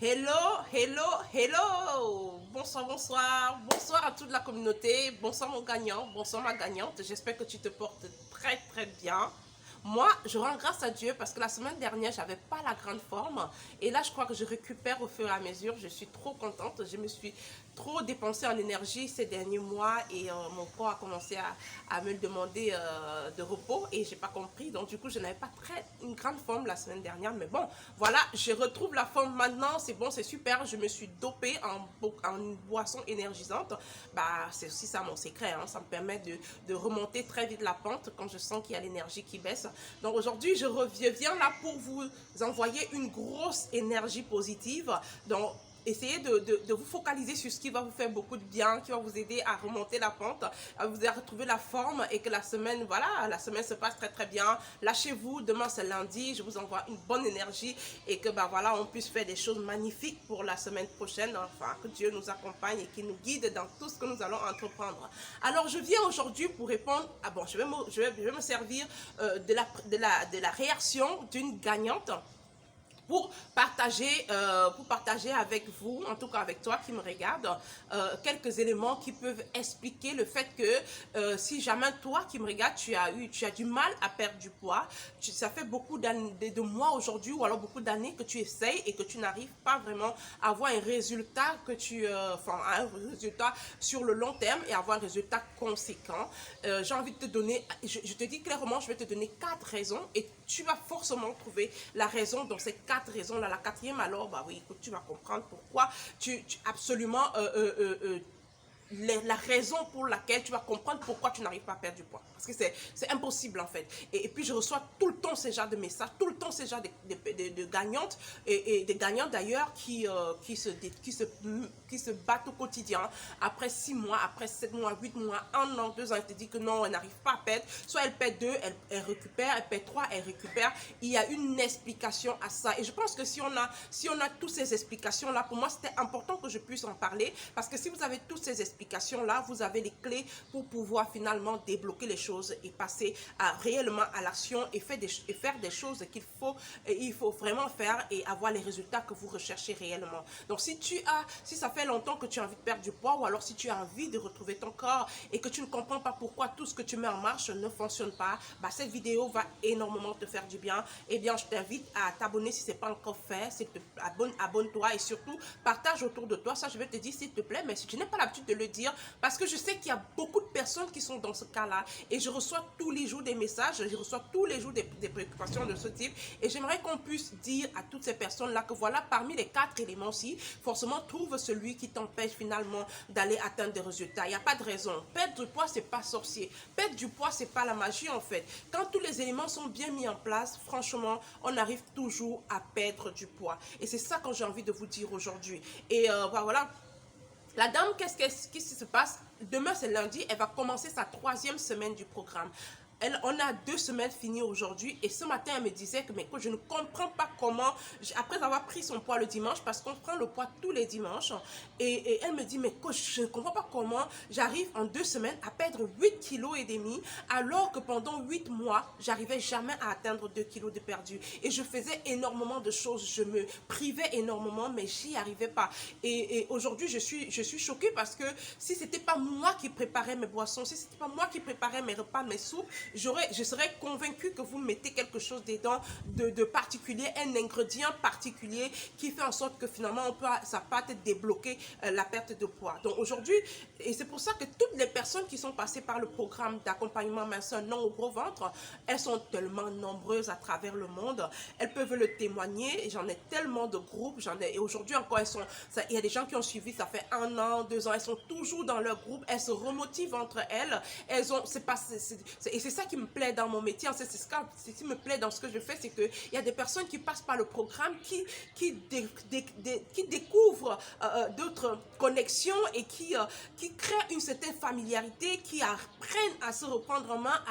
Hello, hello, hello. Bonsoir, bonsoir. Bonsoir à toute la communauté. Bonsoir mon gagnant, bonsoir ma gagnante. J'espère que tu te portes très très bien. Moi, je rends grâce à Dieu parce que la semaine dernière, j'avais pas la grande forme. Et là, je crois que je récupère au fur et à mesure. Je suis trop contente. Je me suis trop dépensée en énergie ces derniers mois et mon corps a commencé à me demander de repos et j'ai pas compris. Donc, du coup, je n'avais pas une grande forme la semaine dernière. Mais bon, voilà, je retrouve la forme maintenant. C'est bon, c'est super. Je me suis dopée en une boisson énergisante. Bah, c'est aussi ça mon secret. Hein. Ça me permet de remonter très vite la pente quand je sens qu'il y a l'énergie qui baisse. Donc aujourd'hui, je reviens là pour vous envoyer une grosse énergie positive. Donc essayez de vous focaliser sur ce qui va vous faire beaucoup de bien, qui va vous aider à remonter la pente, à vous retrouver la forme et que la semaine, voilà, la semaine se passe très très bien. Lâchez-vous, demain c'est lundi, je vous envoie une bonne énergie et que bah voilà, on puisse faire des choses magnifiques pour la semaine prochaine. Enfin, que Dieu nous accompagne et qu'il nous guide dans tout ce que nous allons entreprendre. Alors je viens aujourd'hui pour répondre, ah bon, je vais me servir de la réaction d'une gagnante pour partager avec vous, en tout cas avec toi qui me regarde, quelques éléments qui peuvent expliquer le fait que si jamais toi qui me regarde, tu as du mal à perdre du poids, ça fait beaucoup de mois aujourd'hui ou alors beaucoup d'années que tu essayes et que tu n'arrives pas vraiment à avoir un résultat un résultat sur le long terme et avoir un résultat conséquent. J'ai envie de te donner, je te dis clairement, je vais te donner 4 raisons et tu vas forcément trouver la raison dans ces 4 raisons-là. La quatrième, alors, bah oui, écoute, tu vas comprendre pourquoi absolument la raison pour laquelle tu vas comprendre pourquoi tu n'arrives pas à perdre du poids. Parce que c'est impossible en fait. Et puis je reçois tout le temps ces genres de messages, tout le temps ces genres de gagnantes et des gagnants d'ailleurs qui se battent au quotidien. Après 6 mois, après 7 mois, 8 mois, 1 an, 2 ans, elle te dit que non, elle n'arrive pas à perdre. Soit elle perd 2, elle récupère, elle perd 3, elle récupère. Il y a une explication à ça. Et je pense que si on a toutes ces explications-là, pour moi c'était important que je puisse en parler. Parce que si vous avez toutes ces explications-là, vous avez les clés pour pouvoir finalement débloquer les choses et passer réellement à l'action et faire des choses il faut vraiment faire et avoir les résultats que vous recherchez réellement. Donc si ça fait longtemps que tu as envie de perdre du poids ou alors si tu as envie de retrouver ton corps et que tu ne comprends pas pourquoi tout ce que tu mets en marche ne fonctionne pas, bah cette vidéo va énormément te faire du bien. Eh bien, je t'invite à t'abonner si ce n'est pas encore fait. Abonne-toi et surtout partage autour de toi. Ça, je vais te dire s'il te plaît, mais si tu n'as pas l'habitude de le dire, parce que je sais qu'il y a beaucoup de personnes qui sont dans ce cas-là et je reçois tous les jours des messages, je reçois tous les jours des préoccupations de ce type et j'aimerais qu'on puisse dire à toutes ces personnes-là que voilà, parmi les 4 éléments-ci, forcément trouve celui qui t'empêche finalement d'aller atteindre des résultats. Il n'y a pas de raison. Perdre du poids, c'est pas sorcier. Perdre du poids, c'est pas la magie en fait. Quand tous les éléments sont bien mis en place, franchement, on arrive toujours à perdre du poids. Et c'est ça que j'ai envie de vous dire aujourd'hui. Et voilà. La dame, qu'est-ce qui se passe? Demain, c'est lundi, elle va commencer sa 3e semaine du programme. On a 2 semaines finies aujourd'hui et ce matin elle me disait que mais écoute, je ne comprends pas comment, après avoir pris son poids le dimanche, parce qu'on prend le poids tous les dimanches, et elle me dit mais coach, je ne comprends pas comment j'arrive en 2 semaines à perdre 8,5 kg alors que pendant 8 mois j'arrivais jamais à atteindre 2 kilos de perdu et je faisais énormément de choses, je me privais énormément mais j'y arrivais pas. Et aujourd'hui je suis choquée parce que si c'était pas moi qui préparais mes boissons, si c'était pas moi qui préparais mes repas, mes soupes, je serais convaincue que vous mettez quelque chose dedans de particulier, un ingrédient particulier qui fait en sorte que finalement ça peut te débloquer la perte de poids. Donc aujourd'hui, et c'est pour ça que toutes les personnes qui sont passées par le programme d'accompagnement minceur non au gros ventre, elles sont tellement nombreuses à travers le monde, elles peuvent le témoigner, j'en ai tellement de groupes, et aujourd'hui encore il y a des gens qui ont suivi, ça fait 1 an, 2 ans, elles sont toujours dans leur groupe, elles se remotivent entre elles, et c'est ça qui me plaît dans mon métier, c'est ce qui me plaît dans ce que je fais, c'est qu'il y a des personnes qui passent par le programme, qui découvrent d'autres connexions et qui créent une certaine familiarité, qui apprennent à se reprendre en main,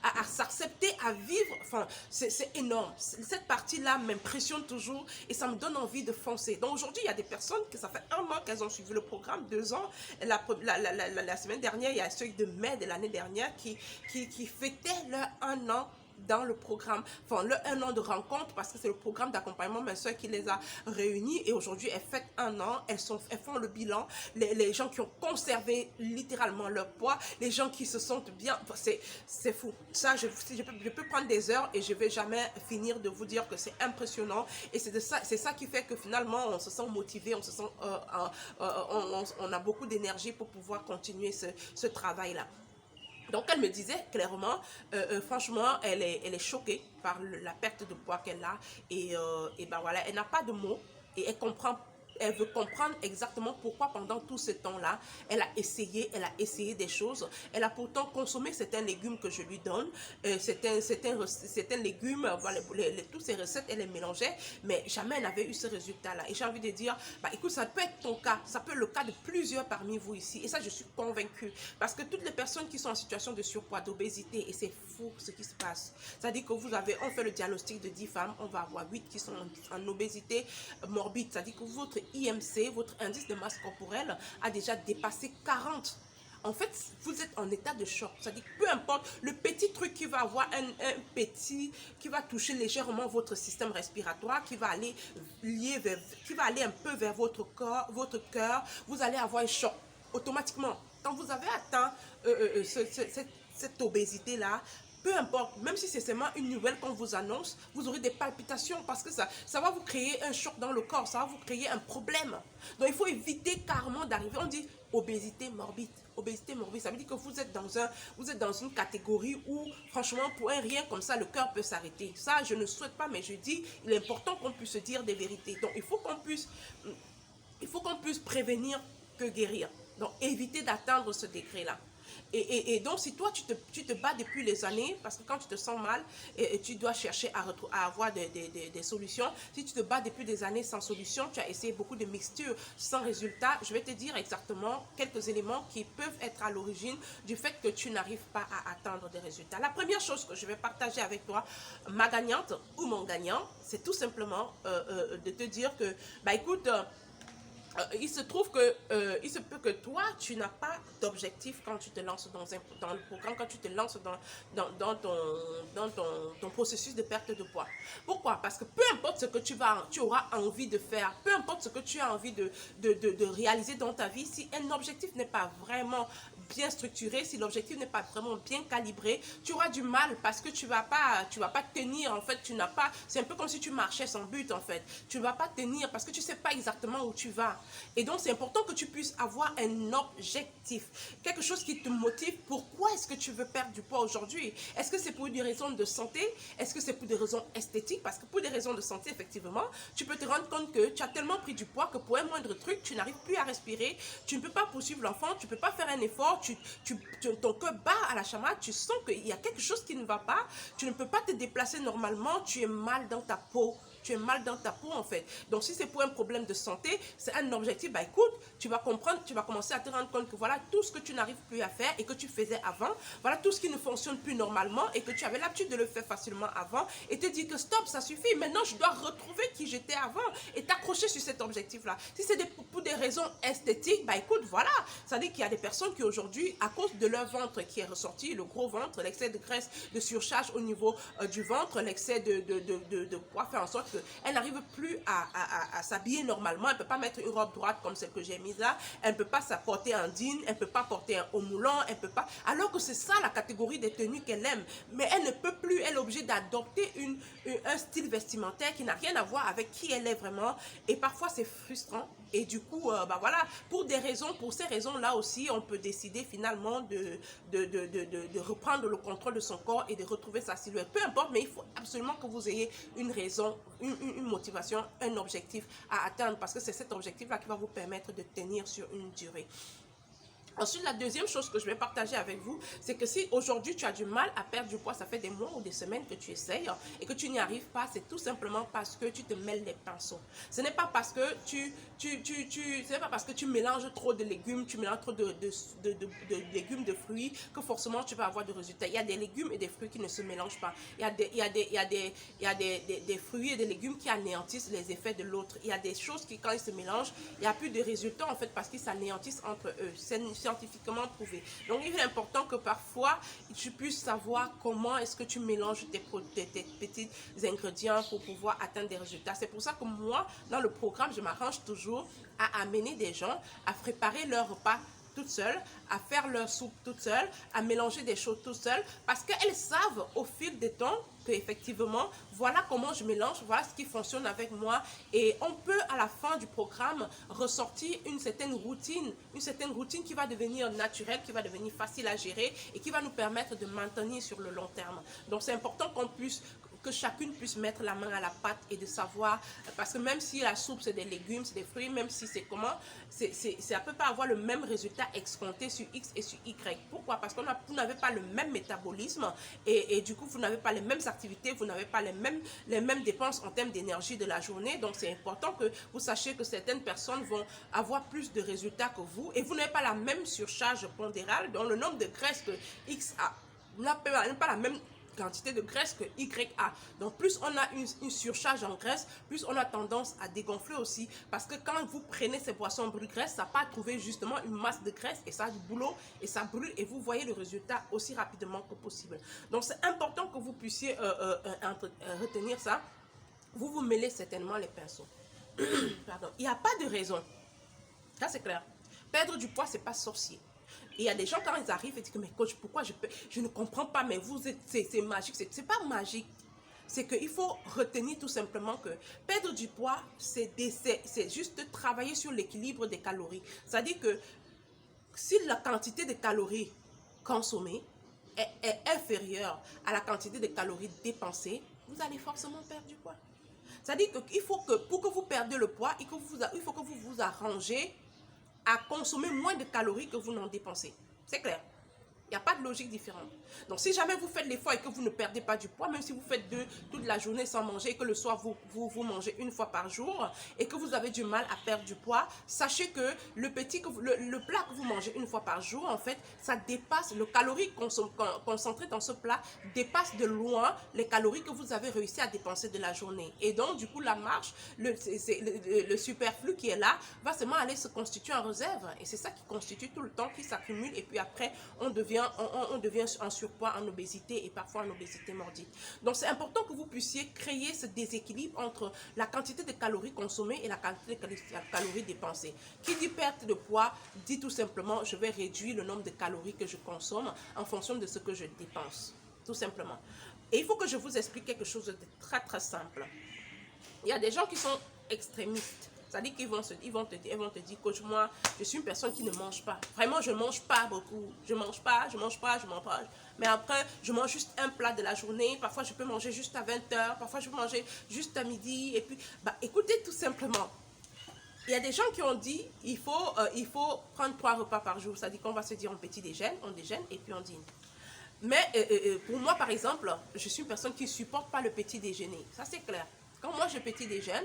à s'accepter, à vivre. Enfin, c'est énorme. Cette partie-là m'impressionne toujours et ça me donne envie de foncer. Donc aujourd'hui, il y a des personnes que ça fait 1 an qu'elles ont suivi le programme, 2 ans. La semaine dernière, il y a ceux de mai de l'année dernière qui fêtaient leur 1 an dans le programme, enfin le 1 an de rencontre, parce que c'est le programme d'accompagnement ma soeur qui les a réunis, et aujourd'hui elles fêtent 1 an, elles font le bilan, les gens qui ont conservé littéralement leur poids, les gens qui se sentent bien, c'est fou. Ça, je peux prendre des heures et je vais jamais finir de vous dire que c'est impressionnant, et c'est ça qui fait que finalement on se sent motivé, on se sent, on a beaucoup d'énergie pour pouvoir continuer ce travail-là. Donc elle me disait clairement, franchement, elle est choquée par la perte de poids qu'elle a, et ben voilà, elle n'a pas de mots, et elle veut comprendre exactement pourquoi pendant tout ce temps-là, elle a essayé des choses. Elle a pourtant consommé certains légumes que je lui donne, certains légumes, voilà, toutes ces recettes, elle les mélangeait, mais jamais elle n'avait eu ce résultat-là. Et j'ai envie de dire, bah écoute, ça peut être ton cas, ça peut être le cas de plusieurs parmi vous ici, et ça je suis convaincue, parce que toutes les personnes qui sont en situation de surpoids, d'obésité, et c'est fou ce qui se passe, c'est-à-dire que on fait le diagnostic de 10 femmes, on va avoir 8 qui sont en obésité morbide, c'est-à-dire que votre IMC, votre indice de masse corporelle, a déjà dépassé 40. En fait, vous êtes en état de choc. C'est-à-dire que peu importe le petit truc qui va avoir qui va toucher légèrement votre système respiratoire, qui va aller un peu vers votre corps, votre cœur, vous allez avoir un choc automatiquement. Quand vous avez atteint cette obésité-là, peu importe, même si c'est seulement une nouvelle qu'on vous annonce, vous aurez des palpitations parce que ça va vous créer un choc dans le corps, ça va vous créer un problème. Donc il faut éviter carrément d'arriver, on dit obésité morbide. Obésité morbide, ça veut dire que vous êtes dans une catégorie où, franchement, pour un rien comme ça, le cœur peut s'arrêter. Ça, je ne souhaite pas, mais je dis, il est important qu'on puisse se dire des vérités. Donc il faut qu'on puisse prévenir que guérir. Donc éviter d'atteindre ce degré-là. Et donc, si toi, tu te bats depuis les années, parce que quand tu te sens mal, et tu dois chercher à avoir des solutions, si tu te bats depuis des années sans solution, tu as essayé beaucoup de mixtures sans résultat, je vais te dire exactement quelques éléments qui peuvent être à l'origine du fait que tu n'arrives pas à atteindre des résultats. La première chose que je vais partager avec toi, ma gagnante ou mon gagnant, c'est tout simplement de te dire que, bah écoute, il se peut que toi, tu n'as pas d'objectif quand tu te lances dans le programme, quand tu te lances dans ton processus de perte de poids. Pourquoi? Parce que peu importe ce que tu auras envie de faire, peu importe ce que tu as envie de réaliser dans ta vie, si un objectif n'est pas vraiment bien structuré, si l'objectif n'est pas vraiment bien calibré, tu auras du mal parce que tu vas pas tenir, en fait, c'est un peu comme si tu marchais sans but, en fait. Tu ne vas pas tenir parce que tu sais pas exactement où tu vas. Et donc, c'est important que tu puisses avoir un objectif, quelque chose qui te motive. Pourquoi est-ce que tu veux perdre du poids aujourd'hui? Est-ce que c'est pour des raisons de santé? Est-ce que c'est pour des raisons esthétiques? Parce que pour des raisons de santé, effectivement, tu peux te rendre compte que tu as tellement pris du poids que pour un moindre truc, tu n'arrives plus à respirer, tu ne peux pas poursuivre l'enfant, tu ne peux pas faire un effort, ton cœur bat à la chamade, tu sens qu'il y a quelque chose qui ne va pas, tu ne peux pas te déplacer normalement, tu es mal dans ta peau. Tu es mal dans ta peau, en fait. Donc, si c'est pour un problème de santé, c'est un objectif, bah écoute, tu vas comprendre, tu vas commencer à te rendre compte que voilà tout ce que tu n'arrives plus à faire et que tu faisais avant, voilà tout ce qui ne fonctionne plus normalement et que tu avais l'habitude de le faire facilement avant, et te dire que stop, ça suffit, maintenant je dois retrouver qui j'étais avant et t'accrocher sur cet objectif-là. Si c'est pour des raisons esthétiques, bah écoute, voilà, ça veut dire qu'il y a des personnes qui aujourd'hui, à cause de leur ventre qui est ressorti, le gros ventre, l'excès de graisse, de surcharge au niveau du ventre, l'excès de poids fait en sorte elle n'arrive plus à s'habiller normalement. Elle ne peut pas mettre une robe droite comme celle que j'ai mise là. Elle ne peut pas porter un jean. Elle ne peut pas porter un haut moulant. Elle peut pas. Alors que c'est ça la catégorie des tenues qu'elle aime. Mais elle ne peut plus. Elle est obligée d'adopter un style vestimentaire qui n'a rien à voir avec qui elle est vraiment. Et parfois c'est frustrant. Et du coup, bah voilà, pour ces raisons-là aussi, on peut décider finalement de reprendre le contrôle de son corps et de retrouver sa silhouette. Peu importe, mais il faut absolument que vous ayez une raison, une motivation, un objectif à atteindre, parce que c'est cet objectif-là qui va vous permettre de tenir sur une durée. Ensuite, la deuxième chose que je vais partager avec vous, c'est que si aujourd'hui tu as du mal à perdre du poids, ça fait des mois ou des semaines que tu essayes et que tu n'y arrives pas, c'est tout simplement parce que tu te mêles les pinceaux. Ce n'est pas parce que tu mélanges trop de légumes, tu mélanges trop de légumes, de fruits, que forcément tu vas avoir de résultats. Il y a des légumes et des fruits qui ne se mélangent pas. Il y a des fruits et des légumes qui anéantissent les effets de l'autre. Il y a des choses qui, quand ils se mélangent, il n'y a plus de résultats en fait parce qu'ils s'anéantissent entre eux. scientifiquement prouvé. Donc il est important que parfois tu puisses savoir comment est-ce que tu mélanges tes petits ingrédients pour pouvoir atteindre des résultats. C'est pour ça que moi, dans le programme, je m'arrange toujours à amener des gens à préparer leur repas toute seule, à faire leur soupe toute seule, à mélanger des choses toute seule, parce qu'elles savent au fil du temps que effectivement, voilà comment je mélange, voilà ce qui fonctionne avec moi, et on peut à la fin du programme ressortir une certaine routine qui va devenir naturelle, qui va devenir facile à gérer et qui va nous permettre de maintenir sur le long terme. Donc c'est important que chacune puisse mettre la main à la pâte et de savoir, parce que même si la soupe c'est des légumes, c'est des fruits, même si c'est comment, ça ne peut pas avoir le même résultat escompté sur X et sur Y. Pourquoi? Parce que vous n'avez pas le même métabolisme et du coup vous n'avez pas les mêmes activités, vous n'avez pas les mêmes dépenses en termes d'énergie de la journée. Donc c'est important que vous sachiez que certaines personnes vont avoir plus de résultats que vous et vous n'avez pas la même surcharge pondérale, donc le nombre de graisses que X a n'a pas la même quantité de graisse que Y a. Donc plus on a une surcharge en graisse, plus on a tendance à dégonfler aussi, parce que quand vous prenez ces boissons brûle graisse, ça va trouver justement une masse de graisse et ça a du boulot et ça brûle et vous voyez le résultat aussi rapidement que possible. Donc c'est important que vous puissiez retenir ça. Vous vous mêlez certainement les pinceaux. Pardon. Il n'y a pas de raison. Ça c'est clair. Perdre du poids, c'est pas sorcier. Et il y a des gens, quand ils arrivent, ils disent que, mais coach, pourquoi je ne comprends pas, mais vous êtes, c'est magique. C'est pas magique. C'est qu'il faut retenir tout simplement que perdre du poids, c'est juste travailler sur l'équilibre des calories. C'est-à-dire que si la quantité de calories consommées est inférieure à la quantité de calories dépensées, vous allez forcément perdre du poids. C'est-à-dire qu'il faut que, pour que vous perdiez le poids, il faut que vous vous arrangez à consommer moins de calories que vous n'en dépensez. C'est clair. Il n'y a pas de logique différente. Donc, si jamais vous faites l'effort et que vous ne perdez pas du poids, même si vous faites toute la journée sans manger et que le soir, vous mangez une fois par jour et que vous avez du mal à perdre du poids, sachez que le plat que vous mangez une fois par jour, en fait, ça dépasse, le calorie concentré dans ce plat dépasse de loin les calories que vous avez réussi à dépenser de la journée. Et donc, du coup, la marche, le superflu qui est là, va seulement aller se constituer en réserve. Et c'est ça qui constitue tout le temps, qui s'accumule. Et puis après, on devient en surpoids, en obésité et parfois en obésité morbide. Donc c'est important que vous puissiez créer ce déséquilibre entre la quantité de calories consommées et la quantité de calories dépensées. Qui dit perte de poids dit tout simplement je vais réduire le nombre de calories que je consomme en fonction de ce que je dépense. Tout simplement. Et il faut que je vous explique quelque chose de très très simple. Il y a des gens qui sont extrémistes. C'est-à-dire qu'ils vont te dire, coach, moi, je suis une personne qui ne mange pas. Vraiment, je ne mange pas beaucoup. Je ne mange pas. Mais après, je mange juste un plat de la journée. Parfois, je peux manger juste à 20 h. Parfois, je peux manger juste à midi. Et puis, écoutez tout simplement. Il y a des gens qui ont dit, il faut prendre 3 repas par jour. C'est-à-dire qu'on va se dire, on déjeune et puis on dîne. Mais pour moi, par exemple, je suis une personne qui ne supporte pas le petit déjeuner. Ça, c'est clair. Quand moi, je petit déjeune,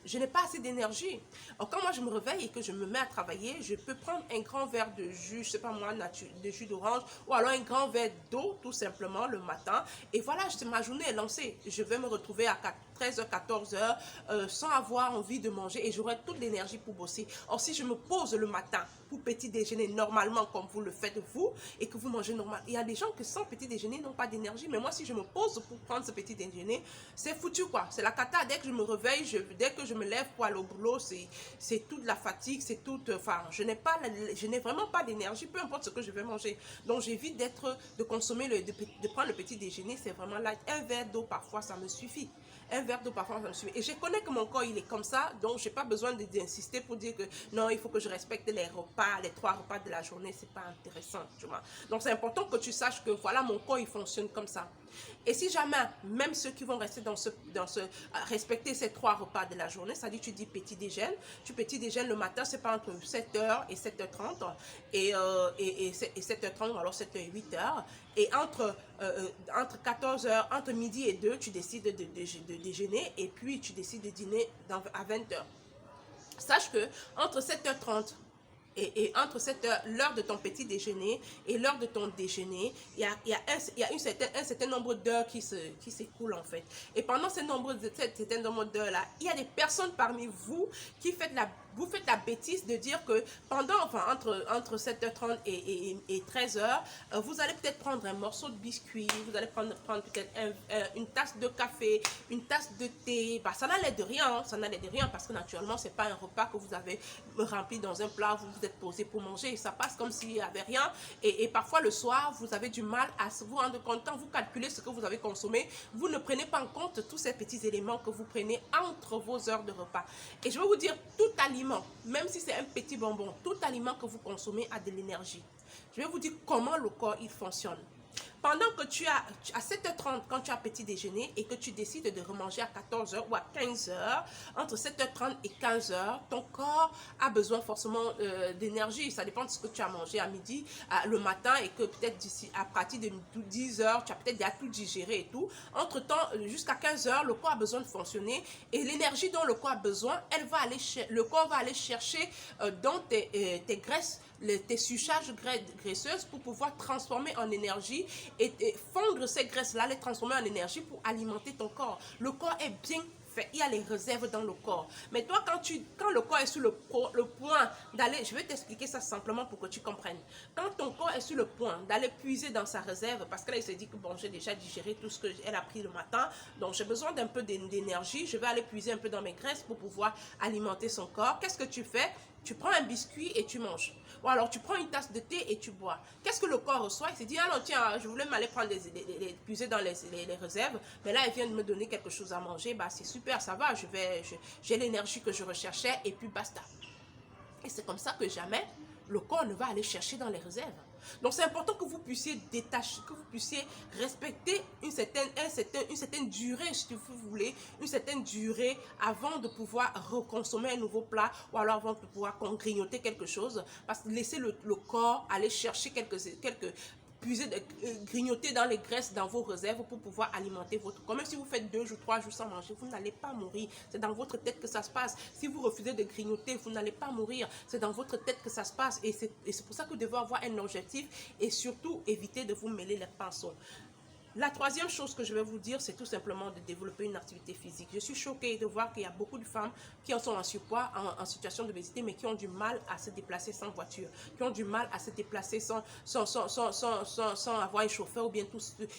je n'ai pas assez d'énergie. Quand moi je me réveille et que je me mets à travailler, je peux prendre un grand verre de jus, je sais pas moi, de jus d'orange, ou alors un grand verre d'eau tout simplement le matin. Et voilà, ma journée est lancée. Je vais me retrouver à 13 h, 14 h sans avoir envie de manger et j'aurai toute l'énergie pour bosser. Or, si je me pose le matin pour petit déjeuner normalement comme vous le faites vous et que vous mangez normal, il y a des gens que sans petit déjeuner n'ont pas d'énergie. Mais moi, si je me pose pour prendre ce petit déjeuner, c'est foutu quoi. C'est la cata. Dès que je me réveille, dès que je me lève pour aller au boulot, c'est toute la fatigue, c'est toute, enfin, je n'ai vraiment pas d'énergie, peu importe ce que je vais manger. Donc, j'évite de consommer, de prendre le petit déjeuner, c'est vraiment light. Un verre d'eau parfois, ça me suffit. Un verre d'eau parfois, ça me suffit. Et je connais que mon corps, il est comme ça, donc je n'ai pas besoin d'insister pour dire que non, il faut que je respecte les repas, les 3 repas de la journée, c'est pas intéressant, tu vois. Donc, c'est important que tu saches que voilà, mon corps, il fonctionne comme ça. Et si jamais, même ceux qui vont rester respecter ces 3 repas de la journée, c'est-à-dire tu dis petit déjeuner, tu petit déjeuner le matin, c'est pas entre 7 h et 7 h 30, et 7 h 30, alors 7 h 8 h, et entre 14 h, entre midi et 2, tu décides de déjeuner, et puis tu décides de dîner à 20 h. Sache que entre 7 h 30 Et entre l'heure de ton petit déjeuner et l'heure de ton déjeuner, il y a un certain nombre d'heures qui s'écoulent en fait. Et pendant ce certain nombre d'heures-là, il y a des personnes parmi vous qui vous faites la bêtise de dire que entre 7h30 et 13h, vous allez peut-être prendre un morceau de biscuit, vous allez prendre peut-être une tasse de café, une tasse de thé. Bah, ça n'allait de rien, ça n'allait de rien parce que naturellement, c'est pas un repas que vous avez rempli dans un plat, vous vous êtes posé pour manger. Ça passe comme s'il n'y avait rien. Et parfois, le soir, vous avez du mal à vous rendre compte. Quand vous calculez ce que vous avez consommé, vous ne prenez pas en compte tous ces petits éléments que vous prenez entre vos heures de repas. Et je vais vous dire, tout aliment, même si c'est un petit bonbon, tout aliment que vous consommez a de l'énergie. Je vais vous dire comment le corps il fonctionne. Pendant que à 7h30, quand tu as petit déjeuner et que tu décides de remanger à 14h ou à 15h, entre 7h30 et 15h, ton corps a besoin forcément d'énergie. Ça dépend de ce que tu as mangé à midi, le matin, et que peut-être d'ici à partir de 10h, tu as peut-être déjà tout digéré et tout. Entre-temps, jusqu'à 15h, le corps a besoin de fonctionner et l'énergie dont le corps a besoin, le corps va aller chercher dans tes graisses, tes surcharges graisseuses pour pouvoir transformer en énergie et fondre ces graisses-là, les transformer en énergie pour alimenter ton corps. Le corps est bien fait, il y a les réserves dans le corps. Mais toi, quand le corps est sur le point d'aller, je vais t'expliquer ça simplement pour que tu comprennes. Quand ton corps est sur le point d'aller puiser dans sa réserve, parce qu'elle se dit que bon, j'ai déjà digéré tout ce qu'elle a pris le matin, donc j'ai besoin d'un peu d'énergie, je vais aller puiser un peu dans mes graisses pour pouvoir alimenter son corps. Qu'est-ce que tu fais? Tu prends un biscuit et tu manges. Ou alors tu prends une tasse de thé et tu bois. Qu'est-ce que le corps reçoit? Il se dit, ah non, tiens, je voulais m'aller prendre puiser dans les réserves, mais là, elle vient de me donner quelque chose à manger. Bah, c'est super, ça va, j'ai l'énergie que je recherchais et puis basta. Et c'est comme ça que jamais le corps ne va aller chercher dans les réserves. Donc c'est important que vous puissiez détacher, que vous puissiez respecter une certaine durée, si vous voulez, une certaine durée avant de pouvoir reconsommer un nouveau plat ou alors avant de pouvoir grignoter quelque chose. Parce que laisser le corps aller chercher grignoter dans les graisses dans vos réserves pour pouvoir alimenter votre corps. Même si vous faites 2 jours, 3 jours sans manger, vous n'allez pas mourir. C'est dans votre tête que ça se passe. Si vous refusez de grignoter, vous n'allez pas mourir. C'est dans votre tête que ça se passe. Et c'est pour ça que vous devez avoir un objectif et surtout éviter de vous mêler les pinceaux. La troisième chose que je vais vous dire, c'est tout simplement de développer une activité physique. Je suis choquée de voir qu'il y a beaucoup de femmes qui en sont en surpoids, en situation d'obésité, mais qui ont du mal à se déplacer sans voiture, qui ont du mal à se déplacer sans avoir un chauffeur ou bien tout.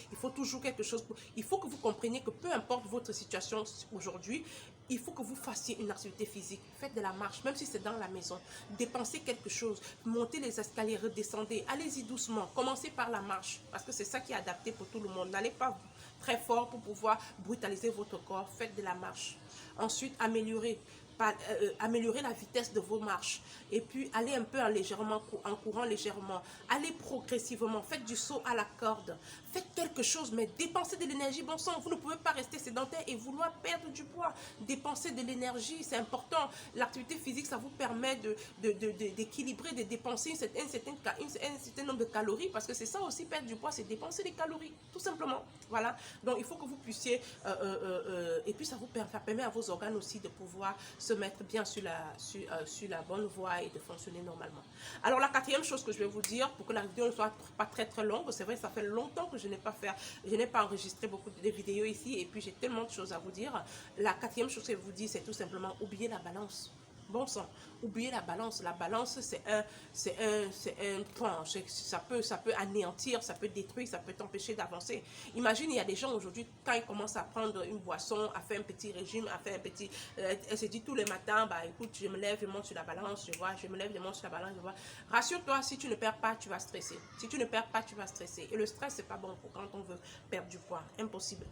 Il faut toujours quelque chose. Il faut que vous compreniez que peu importe votre situation aujourd'hui, il faut que vous fassiez une activité physique. Faites de la marche, même si c'est dans la maison. Dépensez quelque chose. Montez les escaliers, redescendez. Allez-y doucement. Commencez par la marche. Parce que c'est ça qui est adapté pour tout le monde. N'allez pas très fort pour pouvoir brutaliser votre corps. Faites de la marche. Ensuite, améliorer la vitesse de vos marches et puis allez un peu en courant légèrement, allez progressivement, faites du saut à la corde, faites quelque chose, mais dépensez de l'énergie. Bon sang, vous ne pouvez pas rester sédentaire et vouloir perdre du poids. Dépensez de l'énergie, c'est important. L'activité physique, ça vous permet d'équilibrer, de dépenser un certain nombre de calories, parce que c'est ça aussi, perdre du poids, c'est dépenser des calories, tout simplement. Voilà, donc il faut que vous puissiez et puis ça permet à vos organes aussi de pouvoir se mettre bien sur la bonne voie et de fonctionner normalement. Alors la quatrième chose que je vais vous dire, pour que la vidéo ne soit pas très très longue, c'est vrai, ça fait longtemps que je n'ai pas enregistré beaucoup de vidéos ici et puis j'ai tellement de choses à vous dire. La quatrième chose que je vous dis, c'est tout simplement oublier la balance. Bon sang, oubliez la balance. La balance, c'est un point. Ça peut anéantir, ça peut détruire, ça peut t'empêcher d'avancer. Imagine, il y a des gens aujourd'hui, quand ils commencent à prendre une boisson, à faire un petit régime, à faire un petit... elle se dit tous les matins, bah écoute, je me lève, je monte sur la balance, je vois, je me lève, je monte sur la balance, je vois. Rassure-toi, si tu ne perds pas, tu vas stresser. Si tu ne perds pas, tu vas stresser. Et le stress, c'est pas bon pour quand on veut perdre du poids. Impossible.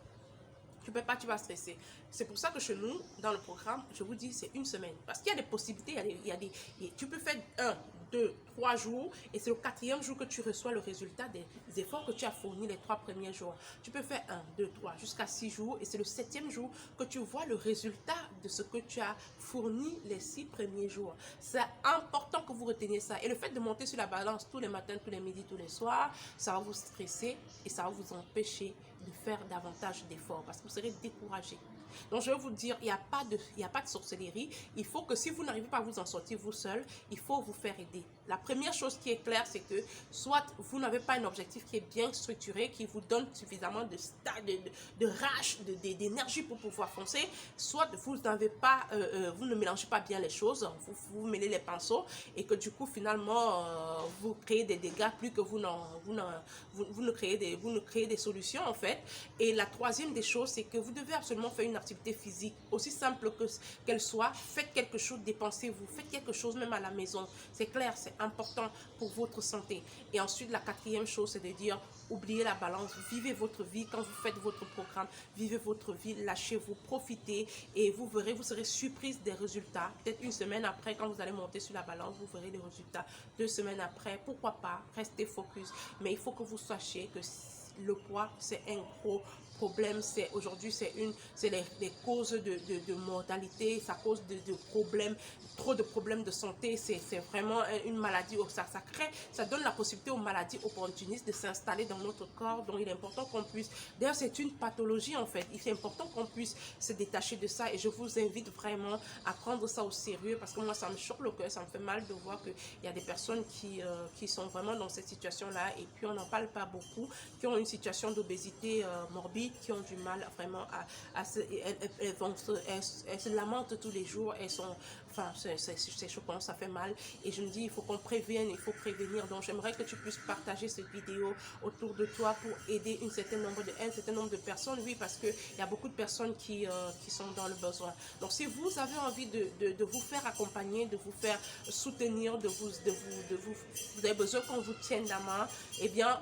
Tu ne peux pas, tu vas stresser. C'est pour ça que chez nous, dans le programme, je vous dis, c'est une semaine. Parce qu'il y a des possibilités, tu peux faire 1, 2, 3 jours, et c'est le 4e jour que tu reçois le résultat des efforts que tu as fournis les 3 premiers jours. Tu peux faire 1, 2, 3, jusqu'à 6 jours, et c'est le 7e jour que tu vois le résultat de ce que tu as fourni les 6 premiers jours. C'est important que vous reteniez ça. Et le fait de monter sur la balance tous les matins, tous les midis, tous les soirs, ça va vous stresser et ça va vous empêcher de faire davantage d'efforts parce que vous serez découragé. Donc, je vais vous dire, il n'y a pas de sorcellerie. Il faut que si vous n'arrivez pas à vous en sortir vous seul, il faut vous faire aider. La première chose qui est claire, c'est que soit vous n'avez pas un objectif qui est bien structuré, qui vous donne suffisamment de rage, d'énergie pour pouvoir foncer, soit vous n'avez pas, vous ne mélangez pas bien les choses, vous mêlez les pinceaux et que du coup finalement vous créez des dégâts plus que vous ne créez des solutions en fait. Et la troisième des choses, c'est que vous devez absolument faire une activité physique, aussi simple qu'elle soit. Faites quelque chose, dépensez-vous, faites quelque chose même à la maison. C'est clair, c'est important pour votre santé. Et ensuite, la quatrième chose, c'est de dire, oubliez la balance, vivez votre vie. Quand vous faites votre programme, vivez votre vie, lâchez-vous, profitez et vous verrez, vous serez surprise des résultats. Peut-être une semaine après, quand vous allez monter sur la balance, vous verrez les résultats. 2 semaines après, pourquoi pas, restez focus. Mais il faut que vous sachiez que le poids, c'est un gros problème. Aujourd'hui, c'est les causes de mortalité, ça cause de problèmes, trop de problèmes de santé. C'est vraiment une maladie. Ça donne la possibilité aux maladies opportunistes de s'installer dans notre corps. Donc il est important qu'on puisse, d'ailleurs c'est une pathologie en fait, il est important qu'on puisse se détacher de ça et je vous invite vraiment à prendre ça au sérieux parce que moi ça me choque le cœur, ça me fait mal de voir qu'il y a des personnes qui sont vraiment dans cette situation là et puis on n'en parle pas beaucoup, qui ont une situation d'obésité morbide, qui ont du mal vraiment elles se lamentent tous les jours, elles sont, enfin c'est choquant, ça fait mal et je me dis il faut qu'on prévienne, il faut prévenir. Donc j'aimerais que tu puisses partager cette vidéo autour de toi pour aider un certain nombre de personnes, oui, parce qu'il y a beaucoup de personnes qui sont dans le besoin. Donc si vous avez envie de vous faire accompagner, de vous faire soutenir, vous avez besoin qu'on vous tienne la main, eh bien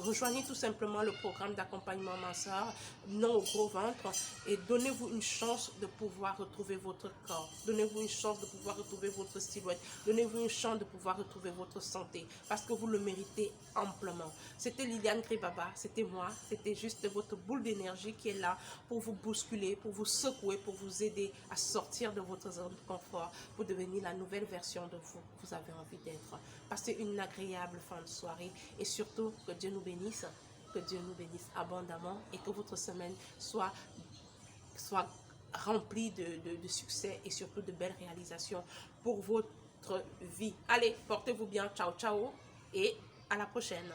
rejoignez tout simplement le programme d'accompagnement minceur, non au gros ventre, et donnez-vous une chance de pouvoir retrouver votre corps, donnez-vous une chance de pouvoir retrouver votre silhouette, donnez-vous une chance de pouvoir retrouver votre santé, parce que vous le méritez amplement. C'était Liliane Gribaba, c'était moi, c'était juste votre boule d'énergie qui est là pour vous bousculer, pour vous secouer, pour vous aider à sortir de votre zone de confort, pour devenir la nouvelle version de vous que vous avez envie d'être. Passez une agréable fin de soirée et surtout que Dieu nous bénisse. Que Dieu nous bénisse abondamment et que votre semaine soit remplie de succès et surtout de belles réalisations pour votre vie. Allez, portez-vous bien. Ciao, ciao et à la prochaine.